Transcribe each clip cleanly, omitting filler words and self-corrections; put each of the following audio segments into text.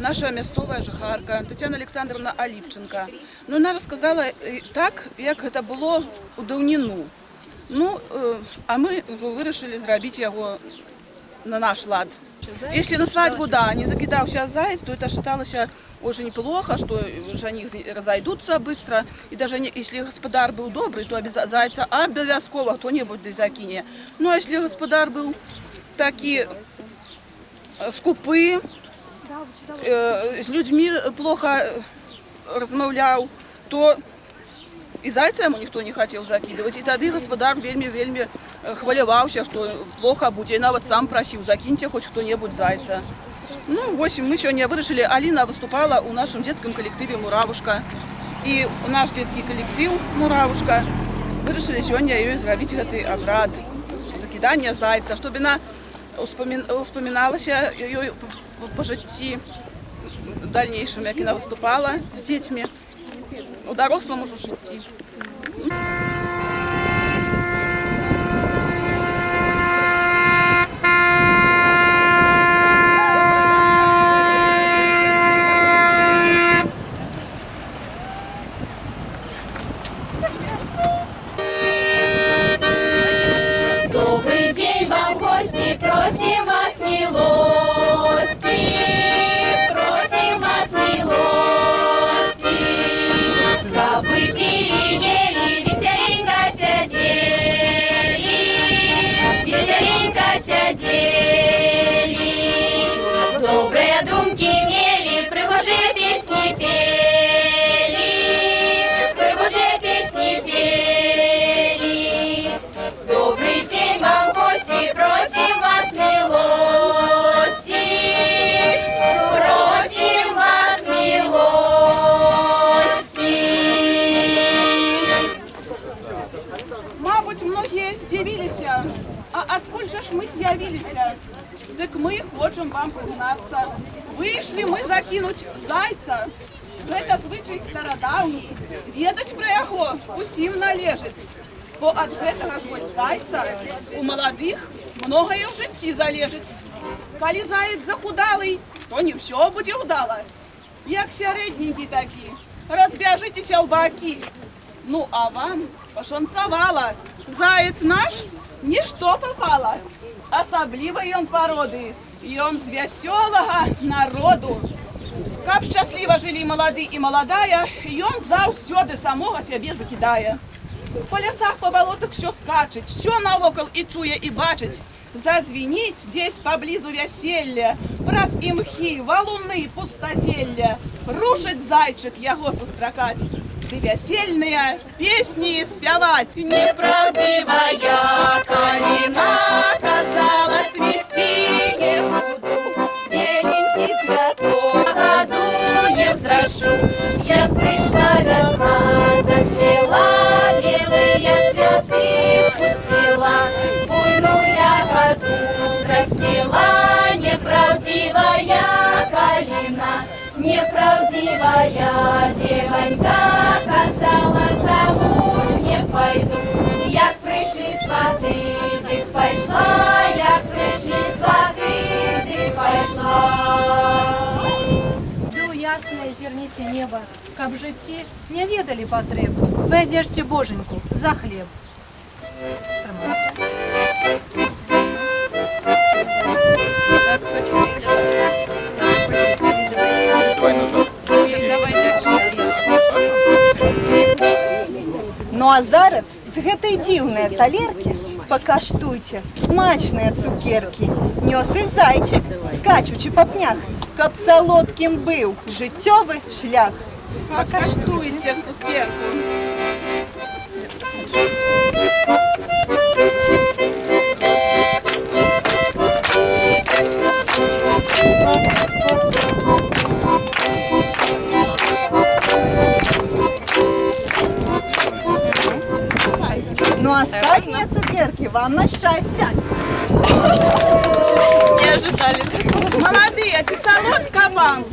наша мясцовая жыхарка Тетяна Александровна Аліпченка. Ну, вона розказала так, як гэта было ў даўніну. Ну, а мы ўжо вырашылі зрабіць яго на наш лад. Если на свадьбу, да, не закидался заяц, то это считалось очень неплохо, что жених разойдутся быстро. И даже если господар был добрый, то зайца обовязково кто-нибудь закинет. Ну, а если господар был такие скупы, с людьми плохо размовлял, то и зайца ему никто не хотел закидывать. И тогда господар вельми хваляваўся, что плохо будет. И нават сам просил, закиньте хоть кто-нибудь зайца. Ну, в общем, мы сегодня вырашили. Алина выступала у нашем детском коллективе «Муравушка». И наш детский коллектив «Муравушка» вырашили сегодня ее зрабіць гэты обряд закидания зайца, чтобы она успоминалась ее по жыцці дальнейшем, как она выступала с детьми. У дорослому ж житті. Добрый день вам, гости, просим вас милости. Просим вас милости. Кабы пили, ели, веселенько сидели, веселенько сидели. Добрые думки имели, пригожие песни пели, пригожие песни пели. Добрый день вам, гости, просим вас милости, просим вас милости. Мабуть, многие здивились, а откуль же ж мы з'явились? Так мы хочем вам признаться. Вышли мы закинуть зайца. Это звычай стародавний. Ведать про яго усім належить. Бо ад гэтага ж вось зайца у маладых многае ў жыцці залежыць. Калі заяц захудалый, то не все будзе ўдала. Як сярэдненькі такі, разбяжыцеся ў бакі. Ну, а вам пашанцавала. Заяц наш нішто папала. Асабліва ён пароды, ён з вясёлага народу. Каб шчасліва жылі малады і маладая, ён заўсёды самога сябе закідае. По лясах, по болотах все скачет, все навокал и чуе, и бачить. Зазвенить здесь поблизу веселье, праз имхи, валуны, пустозелья. Рушить зайчик яго сустракать, ды весельные песни спявать. Неправдивая калина казала цвести не буду, беленький цветок в году не взрошу. Я пришла весна, зацвела, белые цветы пустила, буйную ягоду взрастила. Неправдивая калина, неправдивая девонька казала, замуж не пойду. Як пришли сваты, дык пошла, як пришли сваты, дык пошла. Ясное зерніце неба, каб жыцці не ведалі патрэб. Вы адзежце боженьку за хлеб. Ну а зараз з гэтай дзіўнай талеркі пакаштуйце смачныя цукеркі. Нёс іх зайчык, скачучы па пнях, каб салодкім быў жыццёвы шлях. Покаштуйте цукерку. Ну а остальные цукерки вам на счастье. Не ожидали. Молодые, ці солодка вам?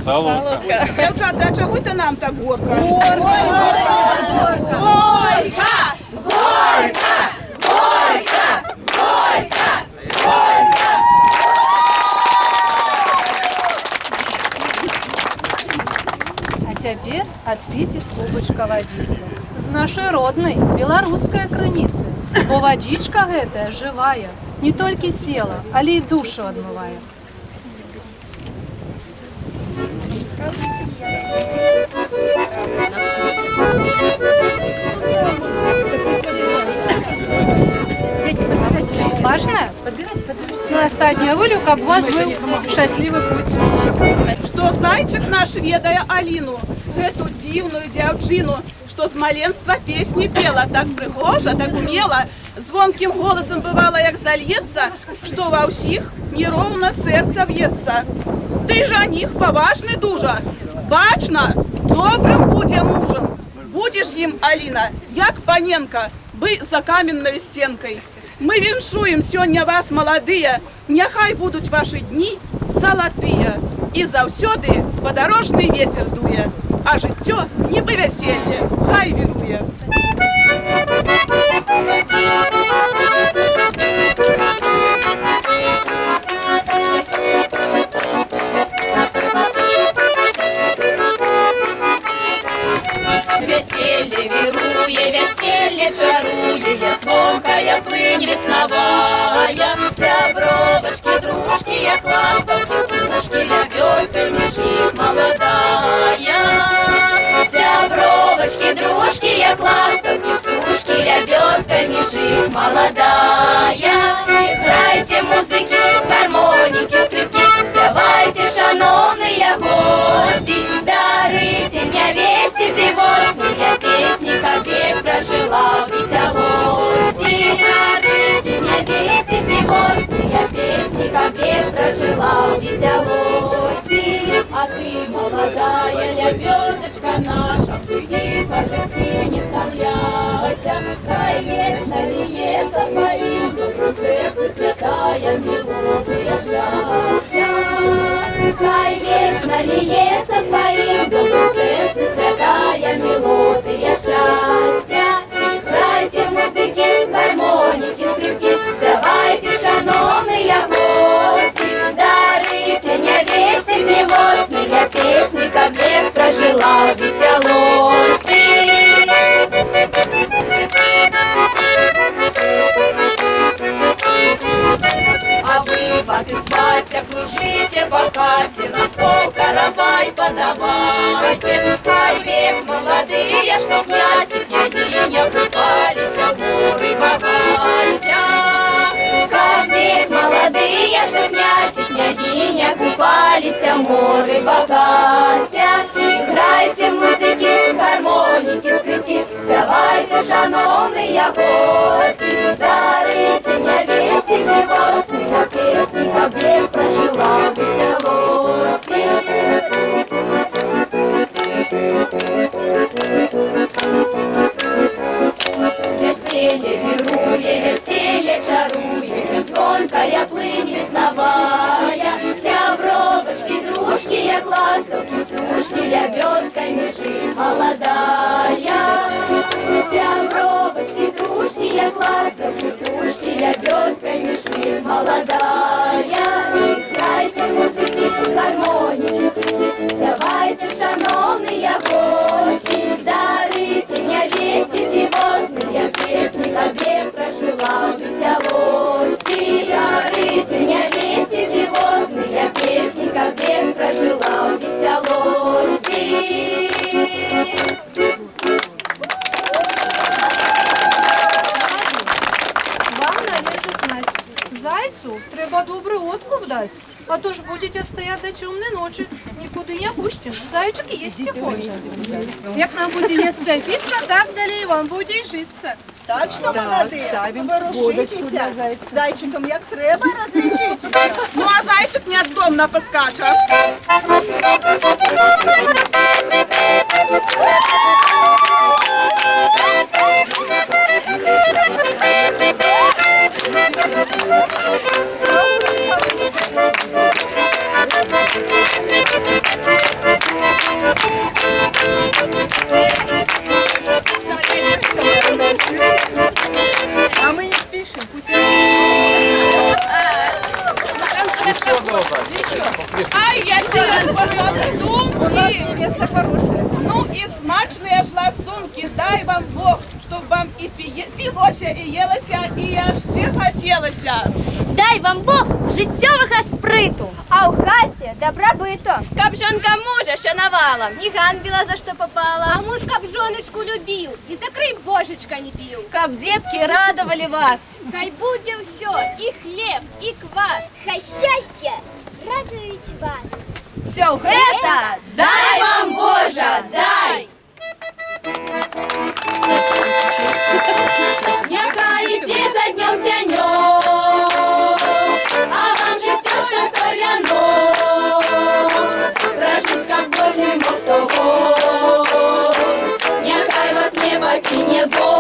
Солодка. Дівчата, а чого це нам так горько? Горько, горько, горько, горько, горько. кубочка водицы. З нашей родной белорусской крыніцы. Бо водичка гэтая живая, не толькі тело, але і душу адмывае. Смачная? На астатнюю вылю, каб у вас был счастливый путь. Што зайчык наш ведае Аліну, гэту дзіўную дзяўчыну, што з маленства песні пела так прыгожа, так умела, звонкім голасам бывала, як зальецца, што ва ўсіх нероўна сэрца б'ецца. Ты жаніх паважны дужа, бачна, добрым будзе мужам. Будзеш ім, Аліна, як паненка, бы за каменнаю сценкай. Мы віншуем сёння вас, маладыя, няхай будуць вашы дні залатыя. І заўсёды спадарожны вецер дуе, а жыццё нібы вяселле, хай віруе. Веселье вируе, веселье чаруе, звонкая плынь весновая. Сябровочки, дружки, як ластовки, тушки, лебедками жить молодая. Сябровочки, дружки, як ластовки, тушки, лебедками жить молодая. Играйте музыки, гармоники, скрипки, спевайте, шановные гости, дарите невесте девосные песни, как век прожила в веселости. Дарите невесте девосные песни, как век прожила в веселости. А ты, молодая лебедочка наша, плыви по житию не стомляйся, хай вечно льется в твоим добром сердце святая мелодия счастья. Хай вечно льется в твоим добром сердце святая мелодия счастья. Играйте музыки, гармоники, скрипки, спевайте, шановные гости, дарите невесте девосные песни, как век прожила в веселости. А вы сваты сватья кружите по хате, на стол каравай подавайте. Хай век молодые, что князь и княгиня купались в буры богатя. Хай век молодые, что князь и княгиня купались в море богатя. Играйте музыки, гармоники, скрипки, спевайте, шановные гости, дарите невесте девосные песни, как век прожила в веселости. Веселье вируе, веселье чаруе, звонкая плынь весновая. Сябровочки, дружки, як ластовки, тушки, лебедками жить молодая. Сябровочки, дружки, як ластовки, тушки, лебедками жить молодая. Играйте музыки, гармоники, скрипки, спевайте, шановные гости, дарите невесте девосные песни, как век прожила в веселости. Дарите невесте девосные песни, как век прожила в веселости. Вам належить знать, зайцу треба добрий откуп дать, а то ж будете стоять до темной ночи, никуда не опустим. Зайчики їсти хоче. Як нам буде їсться піца, так далі і вам буде і житься. Так що, молодые, порушитеся, з зайчиком як треба розлічитеся. Ну а зайчик нездомно поскаче. А ми не спішимо, пусть. Ай, я ще раз пожалуйста, думки. Место хорошее. Ну і смачне ж дай вам Бог, щоб вам і пілося, і єлося, і аж ще хотілося. Дай вам Бог життєвого сприту. А у хаті добробито. Каб жонка мужа шанувала, ні ангела за що попала. А муж каб жоночку любив, і закрий божечка не пів. Каб детки радовали вас. Хай буде все, і хліб, і квас. Хай щастя радують вас. Все это дай вам Божа, дай! Нехай идти за днем тянет, а вам життя ж такое вяно, прожить как Божий мостовой, нехай вас не покине Бог.